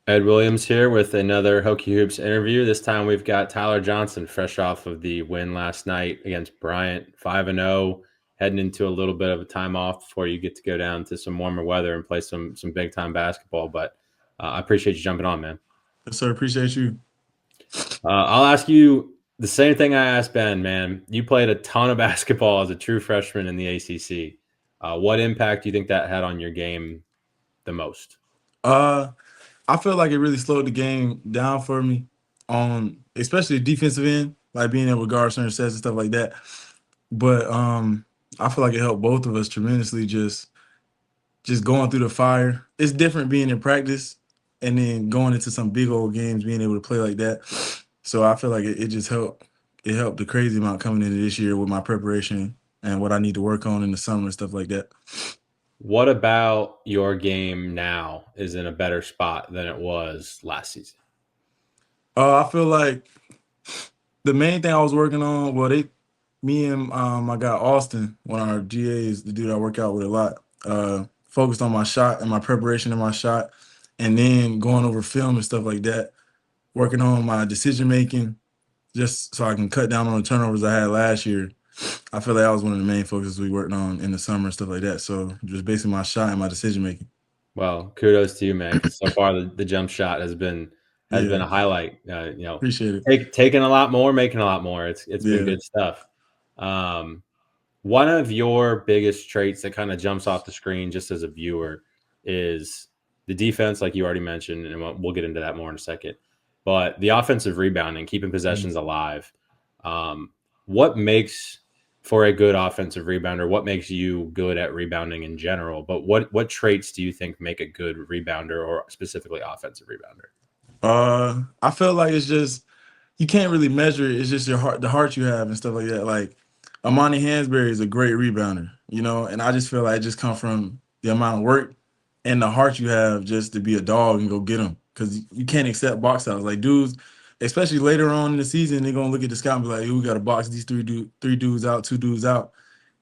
Ed Williams here with another Hokie Hoops interview. This time we've got Tyler Johnson, fresh off of the win last night against Bryant, 5-0, heading into a little bit of a time off before you get to go down to some warmer weather and play some big time basketball. But I appreciate you jumping on, man. Yes, sir. Appreciate you. I'll ask you the same thing I asked Ben, man. You played a ton of basketball as a true freshman in the ACC. What impact do you think that had on your game the most? Uh, I feel like it really slowed the game down for me on especially the defensive end, like being able to guard certain sets and stuff like that. But I feel like it helped both of us tremendously just going through the fire. It's different being in practice and then going into some big old games, being able to play like that. So I feel like it just helped. It helped the crazy amount coming into this year with my preparation and what I need to work on in the summer and stuff like that. What about your game now is in a better spot than it was last season? I feel like the main thing I was working on, well, me and my guy Austin, one of our GAs, the dude I work out with a lot, focused on my shot and my preparation of my shot, and then going over film and stuff like that, working on my decision making, just so I can cut down on the turnovers I had last year. I feel like that was one of the main focuses we worked on in the summer and stuff like that. So just basically my shot and my decision making. Well, kudos to you, man, because so far the jump shot has been Yeah, a highlight. appreciate it. Taking a lot more, making a lot more. It's been Yeah. good stuff. Um, One of your biggest traits that kind of jumps off the screen just as a viewer is the defense, like you already mentioned, and we'll get into that more in a second. But the offensive rebounding, keeping Mhm. possessions alive. Um, what makes for a good offensive rebounder? What makes you good at rebounding in general? But what traits do you think make a good rebounder or specifically offensive rebounder? I feel like it's just you can't really measure it. It's just your heart, the heart you have and stuff like that. Like Amani Hansberry is a great rebounder, and I just feel like it just comes from the amount of work and the heart you have just to be a dog and go get them. Because you can't accept box outs. Like dudes, especially later on in the season, they're gonna look at the scout and be like, hey, we got to box these three dudes out, two dudes out,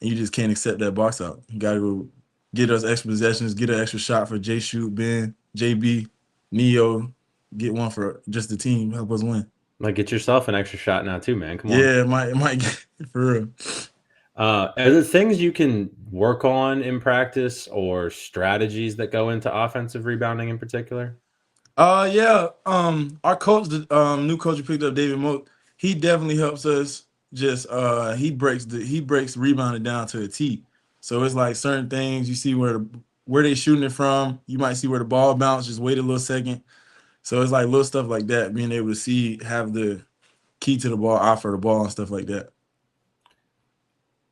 and you just can't accept that box out. You gotta go get us extra possessions, get an extra shot for J Shoot, Ben, JB, Neo, get one for just the team, help us win. Like, get yourself an extra shot now too, man. Come on. Yeah, it might get for real. Are there things you can work on in practice or strategies that go into offensive rebounding in particular? Yeah. Our coach, the new coach who picked up, David Moat, he definitely helps us. Just he breaks rebounding down to a T. So it's like certain things you see where they shooting it from. You might see where the ball bounced. Just wait a little second. So it's like little stuff like that. Being able to have the key to the ball, eye for the ball, and stuff like that.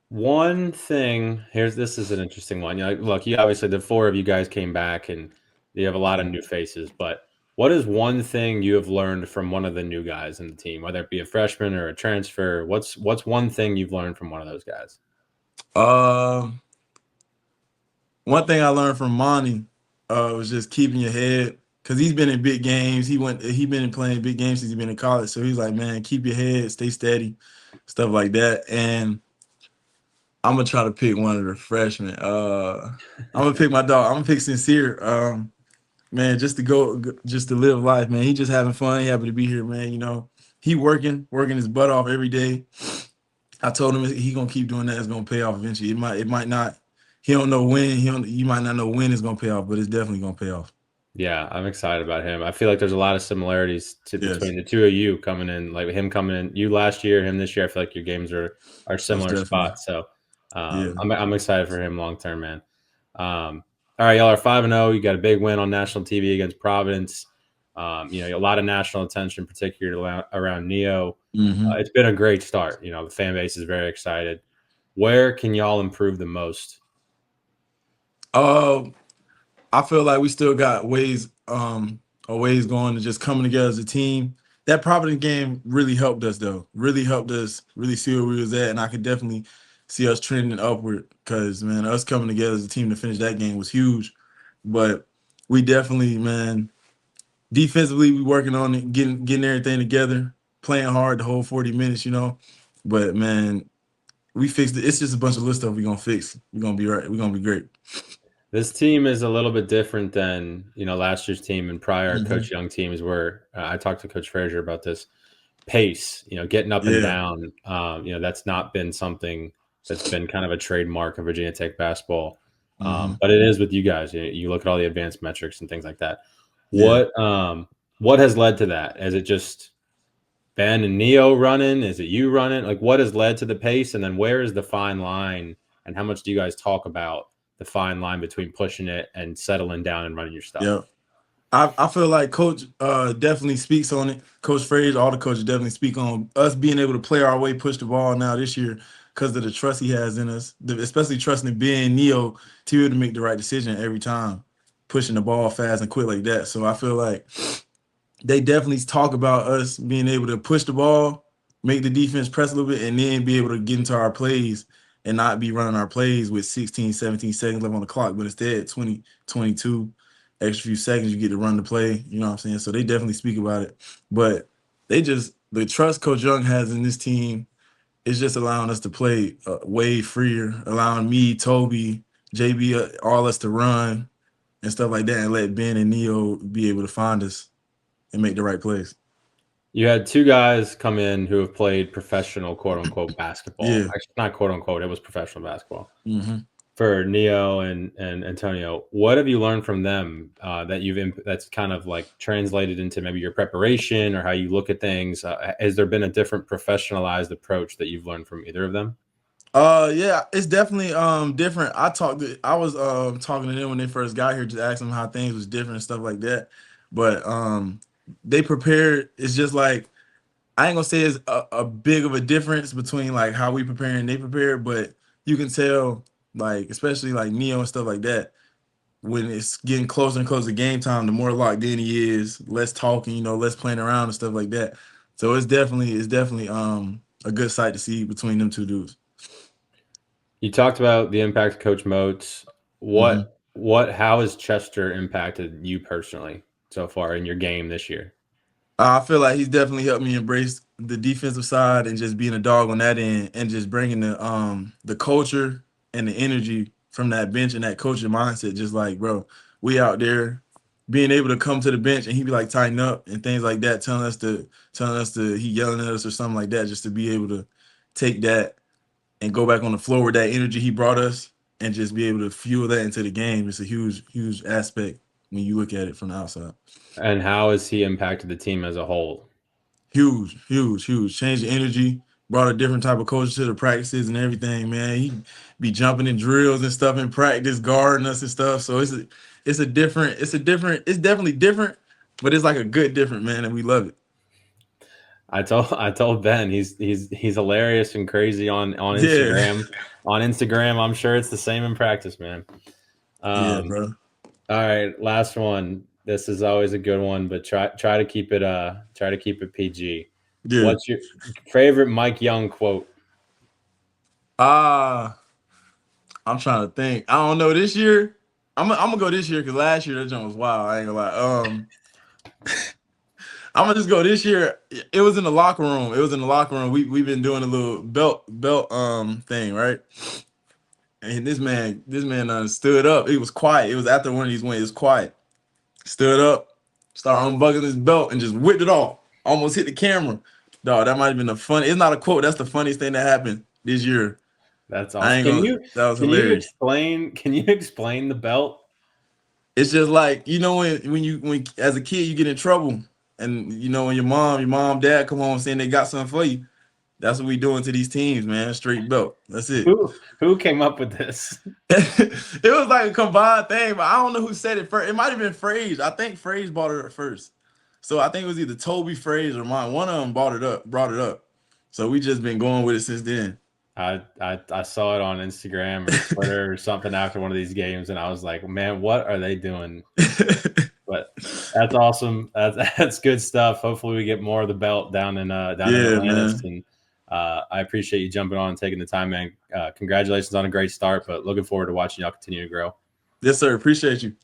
One thing here's this is an interesting one. Look, you obviously the four of you guys came back and you have a lot of new faces, but what is one thing you have learned from one of the new guys in the team, whether it be a freshman or a transfer? What's one thing you've learned from one of those guys? Uh, One thing I learned from Monty was just keeping your head because he's been in big games. He been playing big games since he's been in college. So he's like, man, keep your head, stay steady, stuff like that. And I'm gonna try to pick one of the freshmen. I'm gonna pick my dog. I'm gonna pick Sincere. Man, just to live life, man. He just having fun. He happy to be here, man. He working his butt off every day. I told him he gonna keep doing that. It's gonna pay off eventually. It might not. He don't know when. You might not know when it's gonna pay off, but it's definitely gonna pay off. Yeah, I'm excited about him. I feel like there's a lot of similarities Yes, between the two of you coming in, like him coming in, you last year, him this year. I feel like your games are most similar definitely. spots. So Yeah. I'm excited for him long term, man. All right, y'all are 5-0. You got a big win on national TV against Providence. A lot of national attention, particularly around Neo. hmm It's been a great start. The fan base is very excited. Where can y'all improve the most? Uh, I feel like we still got a ways going to just coming together as a team. That Providence game really helped us though. Really helped us really see where we was at, and I could definitely see us trending upward because man, us coming together as a team to finish that game was huge. But we definitely, man, defensively we working on it, getting everything together, playing hard the whole 40 minutes. But man, we fixed it. It's just a bunch of little stuff we're gonna fix. We're gonna be right. We're gonna be great. This team is a little bit different than, last year's team and prior Mm-hmm. Coach Young teams where I talked to Coach Frazier about this pace, getting up and Yeah. down. That's not been something that's been kind of a trademark of Virginia Tech basketball. Mm-hmm. But it is with you guys. You look at all the advanced metrics and things like that. Yeah. What has led to that? Is it just Ben and Neo running? Is it you running? Like, what has led to the pace? And then where is the fine line? And how much do you guys talk about the fine line between pushing it and settling down and running your stuff? Yeah. I feel like Coach definitely speaks on it. Coach Frazier, all the coaches definitely speak on us being able to play our way, push the ball now this year because of the trust he has in us, especially trusting Ben Neo to be able to make the right decision every time, pushing the ball fast and quick like that. So I feel like they definitely talk about us being able to push the ball, make the defense press a little bit, and then be able to get into our plays and not be running our plays with 16, 17 seconds left on the clock, but instead 20, 22, extra few seconds, you get to run the play. You know what I'm saying? So they definitely speak about it. But the trust Coach Young has in this team is just allowing us to play way freer, allowing me, Toby, JB, all us to run and stuff like that, and let Ben and Neo be able to find us and make the right plays. You had two guys come in who have played professional, quote unquote, basketball. Yeah. Actually, not quote unquote, it was professional basketball Mm-hmm. for Neo and Antonio. What have you learned from them that's kind of like translated into maybe your preparation or how you look at things? Has there been a different professionalized approach that you've learned from either of them? Yeah, it's definitely different. I was talking to them when they first got here to ask them how things was different and stuff like that. But they prepared. It's just like I ain't gonna say it's a big of a difference between like how we prepare and they prepare, but you can tell, like, especially like Neo and stuff like that, when it's getting closer and closer to game time, the more locked in he is, less talking, less playing around and stuff like that. So it's definitely a good sight to see between them two dudes. You talked about the impact of Coach Moats. Mm-hmm. How has Chester impacted you personally so far in your game this year? I feel like he's definitely helped me embrace the defensive side and just being a dog on that end and just bringing the culture and the energy from that bench and that coaching mindset. Just like, bro, we out there being able to come to the bench and he be like tighten up and things like that, telling us to he yelling at us or something like that, just to be able to take that and go back on the floor with that energy he brought us and just be able to fuel that into the game. It's a huge, huge aspect when you look at it from the outside. And how has he impacted the team as a whole? Huge, huge, huge. Changed the energy, brought a different type of coach to the practices and everything, man. He be jumping in drills and stuff in practice, guarding us and stuff. So it's definitely different, but it's like a good different, man, and we love it. I told Ben he's hilarious and crazy on Yeah. Instagram. On Instagram, I'm sure it's the same in practice, man. Yeah, Um, bro. all right, last one. This is always a good one, but try to keep it PG. Yeah. What's your favorite Mike Young quote? Ah, I'm trying to think. I don't know this year. I'm gonna go this year because last year that joint was wild. I ain't gonna lie. I'm gonna just go this year. It was in the locker room. It was in the locker room. We've been doing a little belt thing, right? And this man stood up. It was quiet. It was after one of these wins. It was quiet. Stood up, started unbuckling his belt, and just whipped it off. Almost hit the camera. Dog, that might have been the fun. It's not a quote. That's the funniest thing that happened this year. That's I awesome. ain't gonna. That was hilarious. Can you explain the belt? It's just like when as a kid you get in trouble, and when your mom, dad come home saying they got something for you. That's what we doing to these teams, man. Straight belt. That's it. Who came up with this? It was like a combined thing, but I don't know who said it first. It might have been Phrase. I think Phrase brought it up first. So I think it was either Toby, Phrase, or mine. One of them brought it up. So we just been going with it since then. I saw it on Instagram or Twitter or something after one of these games, and I was like, man, what are they doing? But that's awesome. That's good stuff. Hopefully, we get more of the belt down in Yeah, Atlantis, man. and I appreciate you jumping on and taking the time, man. Congratulations on a great start, but looking forward to watching y'all continue to grow. Yes, sir. Appreciate you.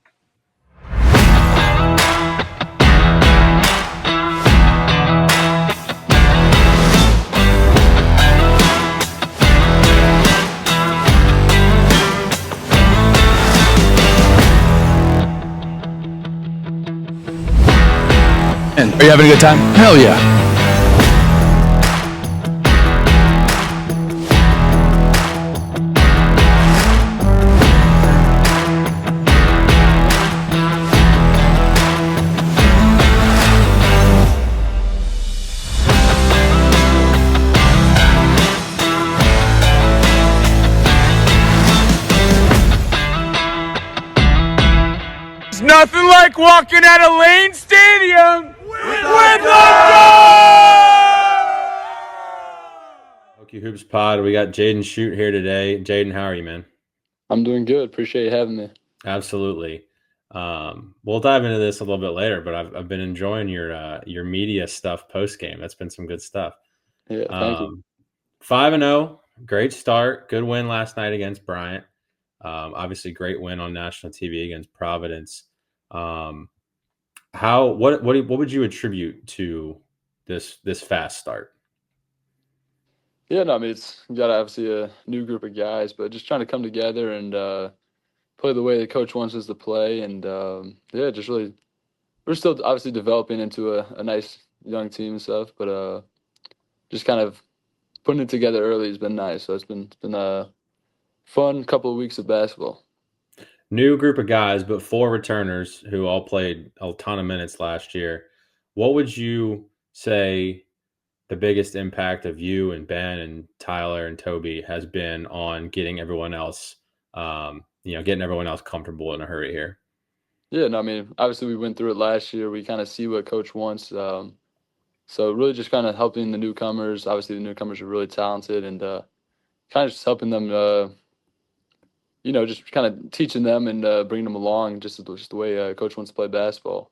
Are you having a good time? Hell yeah. There's nothing like walking at a Lane Stadium with the Hokie Hoops Pod. We got Jaden Schutt here today. Jaden, how are you, man? I'm doing good. Appreciate you having me. Absolutely. We'll dive into this a little bit later, but I've been enjoying your media stuff post game. That's been some good stuff. Yeah, thank you. 5-0, great start. Good win last night against Bryant. Obviously, great win on national TV against Providence. What would you attribute to this fast start? Yeah, no, I mean it's you got obviously a new group of guys, but just trying to come together and play the way the coach wants us to play, and yeah, just really we're still obviously developing into a nice young team and stuff, but just kind of putting it together early has been nice. So it's been a fun couple of weeks of basketball. New group of guys, but 4 returners who all played a ton of minutes last year. What would you say the biggest impact of you and Ben and Tyler and Toby has been on getting everyone else, getting everyone else comfortable in a hurry here? Yeah, no, I mean obviously we went through it last year. We kind of see what coach wants. So really just kind of helping the newcomers. Obviously the newcomers are really talented and kind of just helping them just kind of teaching them and bringing them along just the way coach wants to play basketball.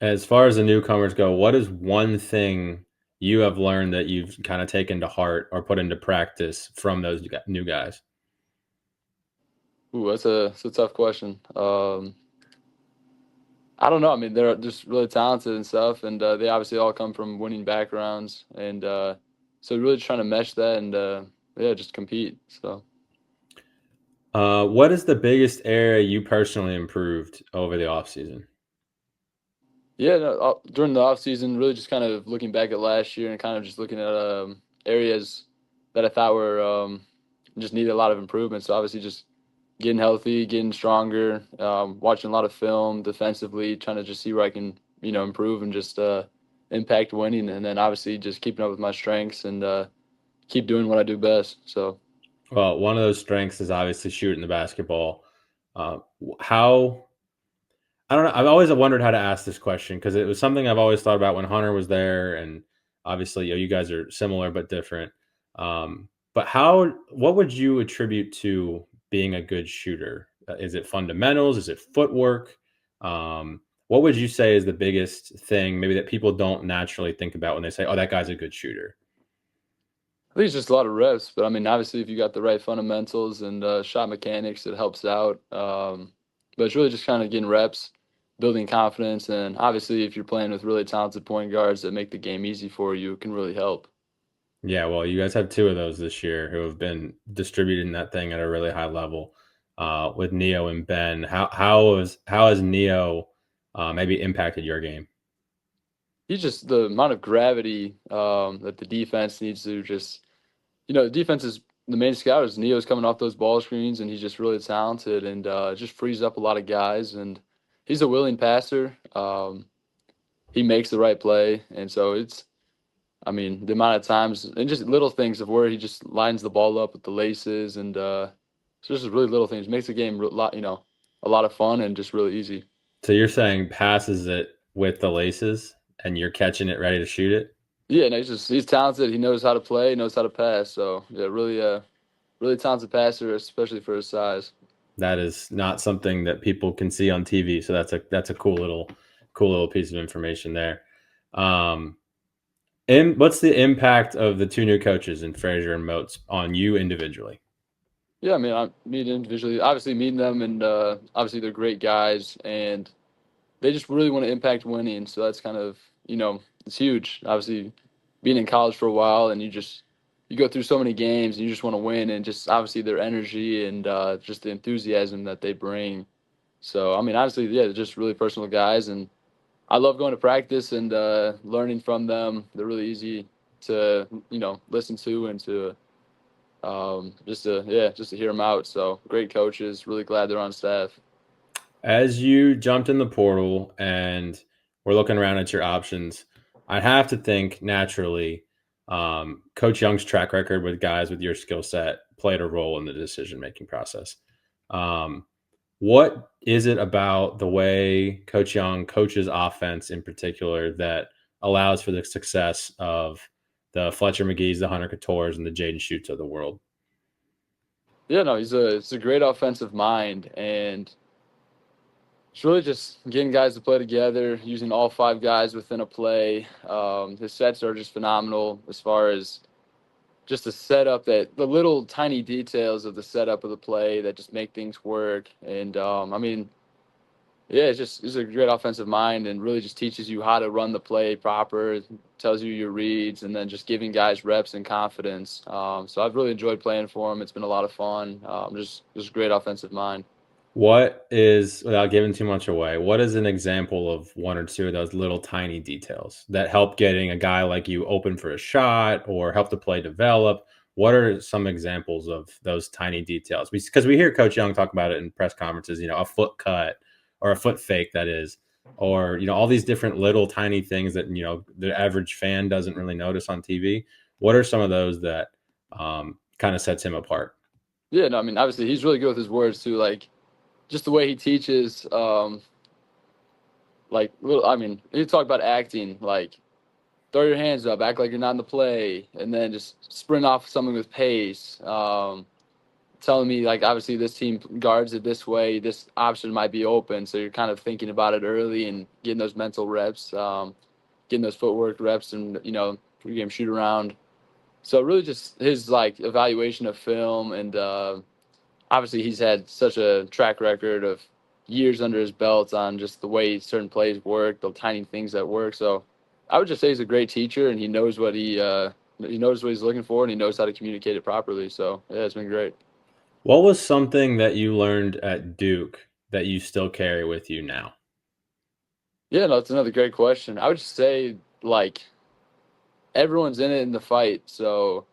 As far as the newcomers go, what is one thing you have learned that you've kind of taken to heart or put into practice from those new guys? Ooh, that's a tough question. I don't know. I mean, they're just really talented and stuff, and they obviously all come from winning backgrounds, and so really just trying to mesh that and yeah, just compete. So. What is the biggest area you personally improved over the offseason? Yeah, no, during the off season, really just kind of looking back at last year and kind of just looking at areas that I thought were just needed a lot of improvement. So obviously, just getting healthy, getting stronger, watching a lot of film defensively, trying to just see where I can improve and just impact winning, and then obviously just keeping up with my strengths and keep doing what I do best. So. Well, one of those strengths is obviously shooting the basketball. How I don't know. I've always wondered how to ask this question because it was something I've always thought about when Hunter was there, and obviously, you guys are similar but different. But what would you attribute to being a good shooter? Is it fundamentals? Is it footwork? What would you say is the biggest thing maybe that people don't naturally think about when they say, "Oh, that guy's a good shooter"? I think it's just a lot of reps, but I mean, obviously, if you got the right fundamentals and shot mechanics, it helps out. But it's really just kind of getting reps, building confidence, and obviously, if you're playing with really talented point guards that make the game easy for you, it can really help. Yeah, well, you guys have 2 of those this year who have been distributing that thing at a really high level, with Neo and Ben. How has Neo, maybe impacted your game? He's just the amount of gravity that the defense needs to just, the defense is the main scout is Neo's coming off those ball screens, and he's just really talented and just frees up a lot of guys. And he's a willing passer. He makes the right play, and so I mean, the amount of times and just little things of where he just lines the ball up with the laces and it's just really little things. Makes the game a lot of fun and just really easy. So you're saying passes it with the laces and you're catching it ready to shoot it? Yeah, and he's talented. He knows how to play, knows how to pass. So yeah, really talented passer, especially for his size. That is not something that people can see on TV, so that's a cool little piece of information there. Um, and what's the impact of the 2 new coaches in Frazier and Moats on you individually? Yeah, I mean, I meet individually, obviously meeting them, and obviously they're great guys, and they just really want to impact winning. So that's kind of it's huge. Obviously, being in college for a while, and you go through so many games, and you just want to win, and just obviously their energy and just the enthusiasm that they bring. So I mean, honestly, yeah, they're just really personal guys, and I love going to practice and learning from them. They're really easy to listen to and to just to hear them out. So great coaches. Really glad they're on staff. As you jumped in the portal and we're looking around at your options, I have to think naturally, Coach Young's track record with guys with your skill set played a role in the decision making process. Um, what is it about the way Coach Young coaches offense in particular that allows for the success of the Fletcher McGee's, the Hunter Coutures, and the Jaden Schutts of the world? Yeah, no, he's a great offensive mind, and it's really just getting guys to play together, using all 5 guys within a play. His sets are just phenomenal as far as just the setup, that the little tiny details of the setup of the play that just make things work. And yeah, it's a great offensive mind, and really just teaches you how to run the play proper, tells you your reads, and then just giving guys reps and confidence. So I've really enjoyed playing for him. It's been a lot of fun. Just a great offensive mind. What is, without giving too much away, what is an example of one or two of those little tiny details that help getting a guy like you open for a shot or help the play develop? What are some examples of those tiny details? Because we hear Coach Young talk about it in press conferences, a foot cut or a foot fake, that is, or, all these different little tiny things that, the average fan doesn't really notice on TV. What are some of those that kind of sets him apart? Yeah, no, I mean, obviously he's really good with his words too. Like, just the way he teaches, you talk about acting, like throw your hands up, act like you're not in the play, and then just sprint off something with pace. Telling me, like, obviously this team guards it this way, this option might be open, so you're kind of thinking about it early and getting those mental reps, getting those footwork reps, and pregame shoot around. So really, just his like evaluation of film, and obviously he's had such a track record of years under his belt on just the way certain plays work, the tiny things that work. So I would just say he's a great teacher, and he knows what he knows what he's looking for, and he knows how to communicate it properly. So yeah, it's been great. What was something that you learned at Duke that you still carry with you now? Yeah, no, it's another great question. I would just say, like, everyone's in it in the fight. So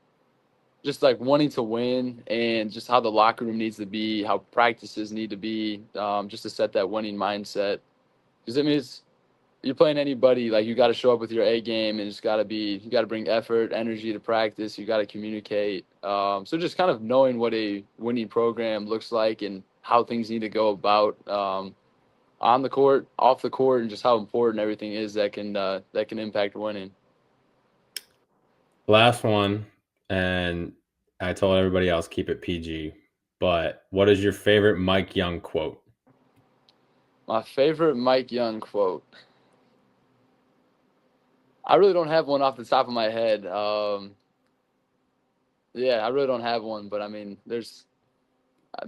just like wanting to win, and just how the locker room needs to be, how practices need to be, just to set that winning mindset. Because it means you're playing anybody, like, you got to show up with your A game, and you got to bring effort, energy to practice. You got to communicate. So just kind of knowing what a winning program looks like and how things need to go about on the court, off the court, and just how important everything is that can impact winning. Last one, and I told everybody else keep it PG, but what is your favorite Mike Young quote? My favorite Mike Young quote. I really don't have one off the top of my head. Yeah, I really don't have one, but I mean, I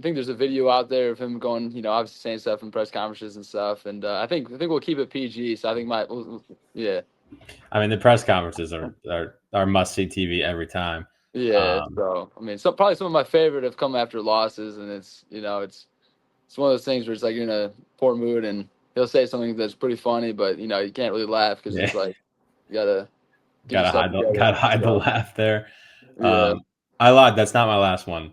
think there's a video out there of him going, obviously saying stuff in press conferences and stuff, and I think we'll keep it PG. So I think yeah. I mean, the press conferences are must see TV every time. Yeah, so I mean, probably some of my favorite have come after losses, and it's one of those things where it's like you're in a poor mood, and he'll say something that's pretty funny, but you can't really laugh because it's like you gotta hide the laugh there. Yeah. I lied. That's not my last one.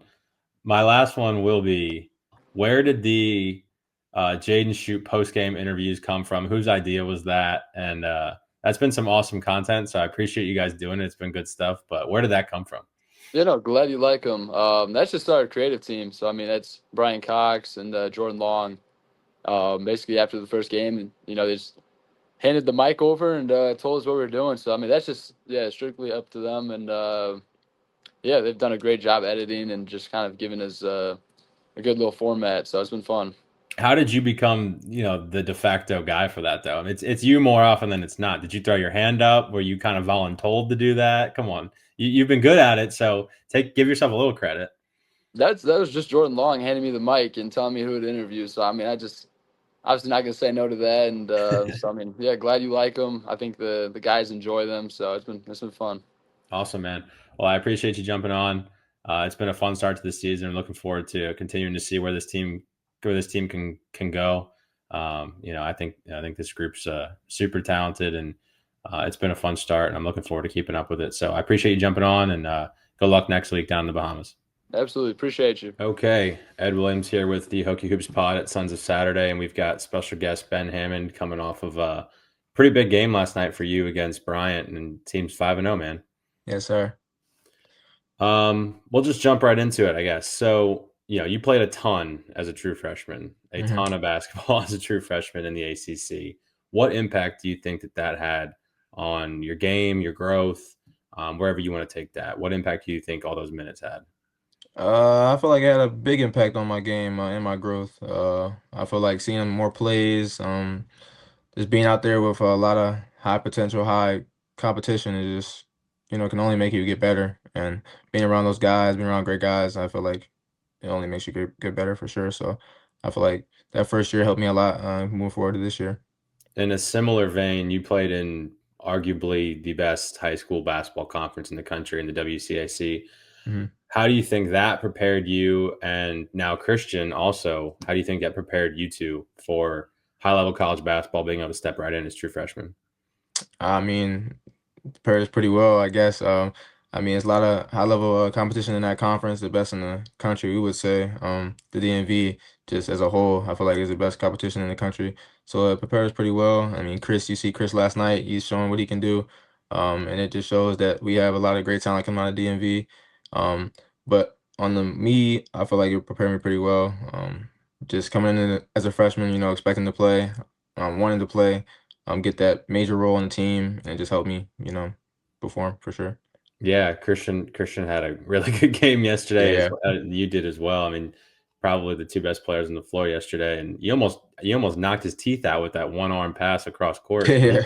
My last one will be: where did the Jaden Schutt post game interviews come from? Whose idea was that? And that's been some awesome content. So I appreciate you guys doing it. It's been good stuff. But where did that come from? Glad you like them. That's just our creative team. So I mean, that's Brian Cox and Jordan Long. Basically, after the first game, they just handed the mic over and told us what we were doing. So I mean, that's just strictly up to them. And they've done a great job editing and just kind of giving us a good little format. So it's been fun. How did you become, the de facto guy for that, though? It's you more often than it's not. Did you throw your hand up? Were you kind of voluntold to do that? Come on, you've been good at it, so give yourself a little credit. That was just Jordan Long handing me the mic and telling me who to interview. So I mean, I just obviously not gonna say no to that. And so I mean, glad you like them. I think the guys enjoy them, so it's been fun. Awesome, man. Well, I appreciate you jumping on. It's been a fun start to the season. I'm looking forward to continuing to see where this team can go. I think this group's super talented, and it's been a fun start, and I'm looking forward to keeping up with it. So I appreciate you jumping on, and good luck next week down in the Bahamas. Absolutely. Appreciate you. Okay, Ed Williams here with the Hokie Hoops Pod at Sons of Saturday, and we've got special guest Ben Hammond coming off of a pretty big game last night for you against Bryant, and team's 5-0, man. Yes, sir. We'll just jump right into it, I guess. So, you played a ton as a true freshman, a ton of basketball as a true freshman in the ACC. What impact do you think that had on your game, your growth, wherever you want to take that? What impact do you think all those minutes had? I feel like it had a big impact on my game and my growth. I feel like seeing more plays, just being out there with a lot of high potential, high competition is just, can only make you get better. And being around those guys, being around great guys, I feel like it only makes you get better for sure. So I feel like that first year helped me a lot moving forward to this year. In a similar vein, you played in arguably the best high school basketball conference in the country in the WCAC. How do you think that prepared you? And now Christian also, how do you think that prepared you two for high-level college basketball, being able to step right in as true freshmen? I mean, prepared us pretty well, I guess. It's a lot of high-level competition in that conference, the best in the country, we would say. The DMV, just as a whole, I feel like is the best competition in the country. So it prepared us pretty well. I mean, you see Chris last night, he's showing what he can do. And it just shows that we have a lot of great talent coming out of DMV. But on me, I feel like it prepared me pretty well. Just coming in as a freshman, expecting to play, wanting to play, get that major role in the team, and just help me, perform for sure. Yeah, Christian had a really good game yesterday. Yeah. You did as well. I mean, probably the two best players on the floor yesterday, and you almost knocked his teeth out with that one-arm pass across court. Yeah,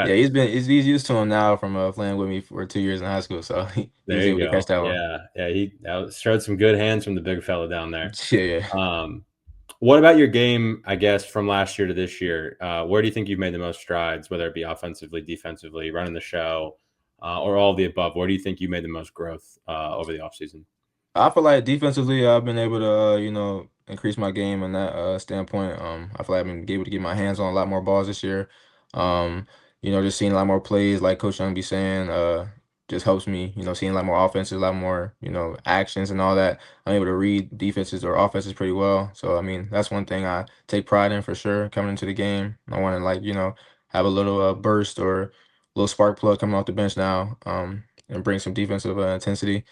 he's used to him now from playing with me for 2 years in high school, so he was able to catch that one. Yeah, he showed some good hands from the big fella down there. Yeah. What about your game, I guess, from last year to this year? Where do you think you've made the most strides, whether it be offensively, defensively, running the show, or all of the above? Where do you think you made the most growth over the offseason? I feel like defensively, I've been able to, increase my game in that standpoint. I feel like I've been able to get my hands on a lot more balls this year. Just seeing a lot more plays, like Coach Young be saying, just helps me, seeing a lot more offenses, a lot more, actions and all that. I'm able to read defenses or offenses pretty well. So, I mean, that's one thing I take pride in for sure coming into the game. I want to, have a little burst or a little spark plug coming off the bench now, and bring some defensive intensity.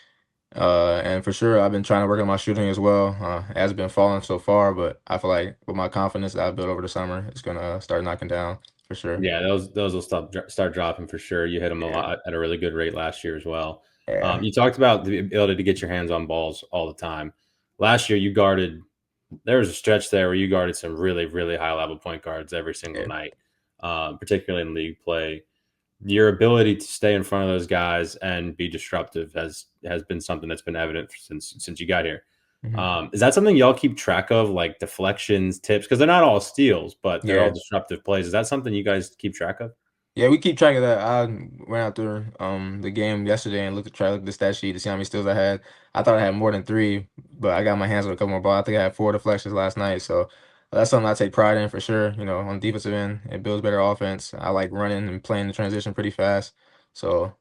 And for sure, I've been trying to work on my shooting as well. It hasn't been falling so far, but I feel like with my confidence that I've built over the summer, it's gonna start knocking down for sure. Yeah, those will start dropping for sure. You hit them a lot at a really good rate last year as well. Yeah. You talked about the ability to get your hands on balls all the time. Last year, there was a stretch there where you guarded some really, really high-level point guards every single night, particularly in league play. Your ability to stay in front of those guys and be disruptive has been something that's been evident since you got here. Is that something y'all keep track of, like deflections, tips? Because they're not all steals, but they're all disruptive plays. Is that something you guys keep track of? Yeah, we keep track of that. I went out there the game yesterday and looked at the stat sheet to see how many steals I had. I thought I had more than 3, but I got my hands on a couple more balls. I think I had 4 deflections last night. So that's something I take pride in for sure. On the defensive end, it builds better offense. I like running and playing the transition pretty fast. So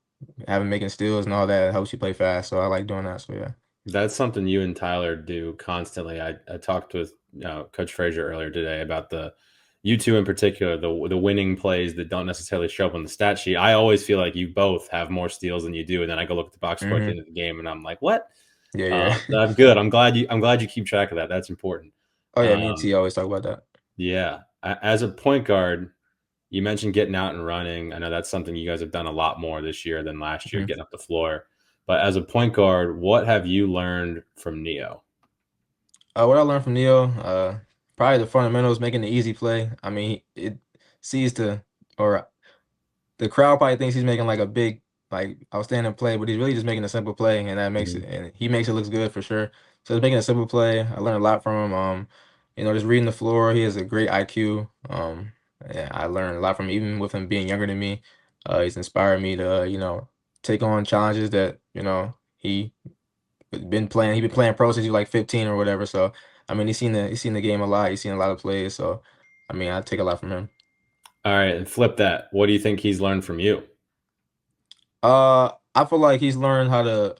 making steals and all that helps you play fast. So I like doing that. So yeah. That's something you and Tyler do constantly. I talked with Coach Frazier earlier today about you two in particular, the winning plays that don't necessarily show up on the stat sheet. I always feel like you both have more steals than you do, and then I go look at the box score at the end of the game, and I'm like, what? Yeah. I'm good. I'm glad you keep track of that. That's important. Oh yeah, me and T always talk about that. Yeah, as a point guard, you mentioned getting out and running. I know that's something you guys have done a lot more this year than last year, getting up the floor. But as a point guard, what have you learned from Neo? What I learned from Neo, probably the fundamentals, making the easy play. I mean, it sees or the crowd probably thinks he's making like a big, like outstanding play, but he's really just making a simple play, and that makes it, and he makes it look good for sure. So he's making a simple play. I learned a lot from him. Just reading the floor. He has a great IQ. Yeah, I learned a lot from him, even with him being younger than me. He's inspired me to, take on challenges that, he been playing. He's been playing pro since he was like 15 or whatever. So I mean, he's seen the game a lot. He's seen a lot of plays. So I mean, I take a lot from him. All right, and flip that. What do you think he's learned from you? I feel like he's learned how to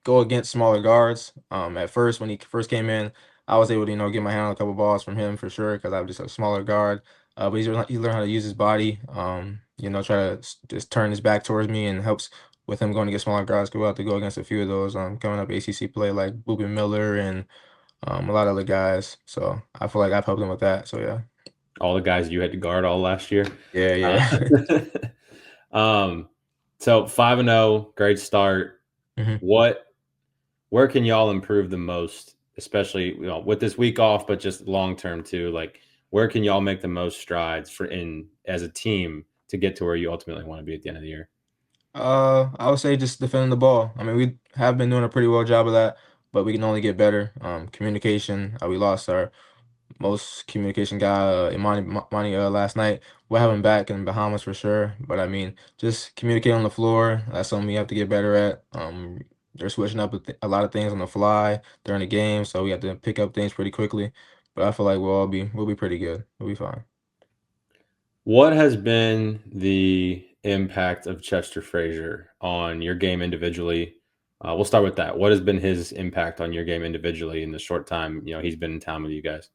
go against smaller guards. At first, when he first came in, I was able to get my hand on a couple balls from him for sure because I'm just a smaller guard. But he learned how to use his body. Try to just turn his back towards me and helps with him going to get smaller guards. Go out to go against a few of those coming up ACC play like Boobie Miller and a lot of other guys. So I feel like I've helped him with that. So yeah. All the guys you had to guard all last year. Yeah, yeah. So 5-0, great start. Mhm. Where can y'all improve the most, especially with this week off, but just long term too? Like, where can y'all make the most strides as a team to get to where you ultimately want to be at the end of the year? I would say just defending the ball. I mean, we have been doing a pretty well job of that, but we can only get better. Communication. We lost our most communication guy, Imani, last night. We'll have him back in Bahamas for sure. But I mean, just communicate on the floor. That's something we have to get better at. They're switching up a lot of things on the fly during the game, so we have to pick up things pretty quickly. But I feel like we'll be pretty good. We'll be fine. What has been the impact of Chester Frazier on your game individually? We'll start with that. What has been his impact on your game individually in the short time he's been in town with you guys?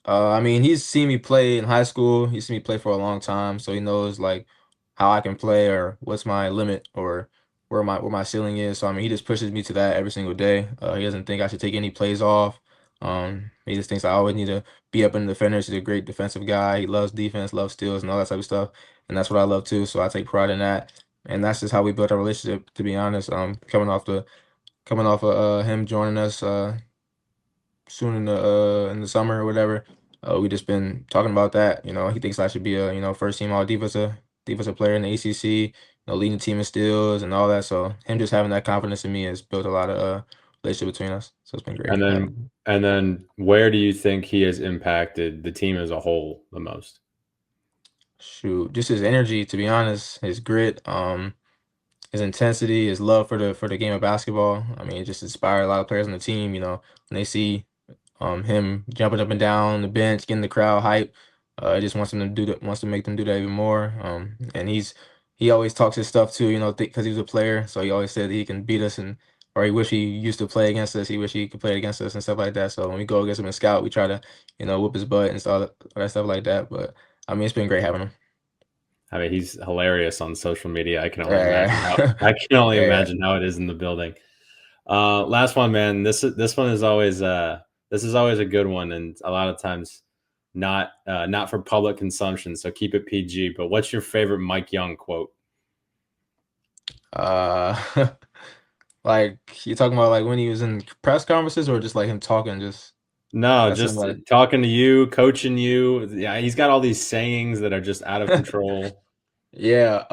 I mean, he's seen me play in high school. He's seen me play for a long time, so he knows like how I can play or what's my limit or where my ceiling is. So I mean, he just pushes me to that every single day. He doesn't think I should take any plays off. He just thinks I always need to be up in the defenders. He's a great defensive guy. He loves defense, loves steals, and all that type of stuff. And that's what I love too. So I take pride in that. And that's just how we built our relationship, to be honest. Coming off of him joining us soon in the summer or whatever. We just been talking about that. He thinks I should be a first team all defensive player in the ACC. Leading the team in steals and all that. So him just having that confidence in me has built a lot of relationship between us. So it's been great. And then where do you think he has impacted the team as a whole the most? Shoot, just his energy, to be honest, his grit, his intensity, his love for the game of basketball. I mean, it just inspired a lot of players on the team. When they see him jumping up and down the bench, getting the crowd hype. It just wants him to do that, wants to make them do that even more. And he always talks his stuff too, because he was a player. So he always said he can beat us or he wish he used to play against us. He wish he could play against us and stuff like that. So when we go against him in scout, we try to, whoop his butt and all that stuff like that. But I mean, it's been great having him. I mean, he's hilarious on social media. I can only imagine how it is in the building. Last one, man. This one is always a good one, and a lot of times not for public consumption. So keep it PG. But what's your favorite Mike Young quote? Like you talking about like when he was in press conferences or just like him talking just. No, just talking to you, coaching you. Yeah, he's got all these sayings that are just out of control. Yeah,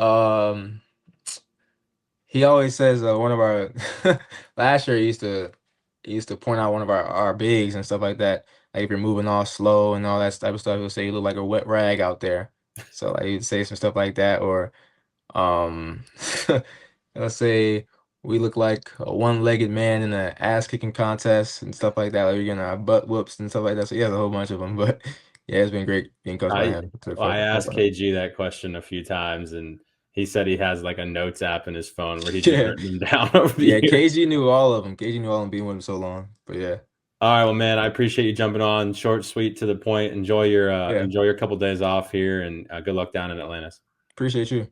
he always says one of our last year he used to point out one of our bigs and stuff like that. Like if you're moving all slow and all that type of stuff, he'll say you look like a wet rag out there. So like he'd say some stuff like that, or let's say we look like a one-legged man in an ass-kicking contest and stuff like that. Like we're getting our butt whoops and stuff like that. So he has a whole bunch of them. But yeah, it's been great being coached by him. I asked KG that question a few times, and he said he has like a notes app in his phone where he just written them down over the years. KG knew all of them. KG knew all of them being with him so long. But yeah. All right, well, man, I appreciate you jumping on. Short, sweet, to the point. Enjoy your couple days off here, and good luck down in Atlanta. Appreciate you.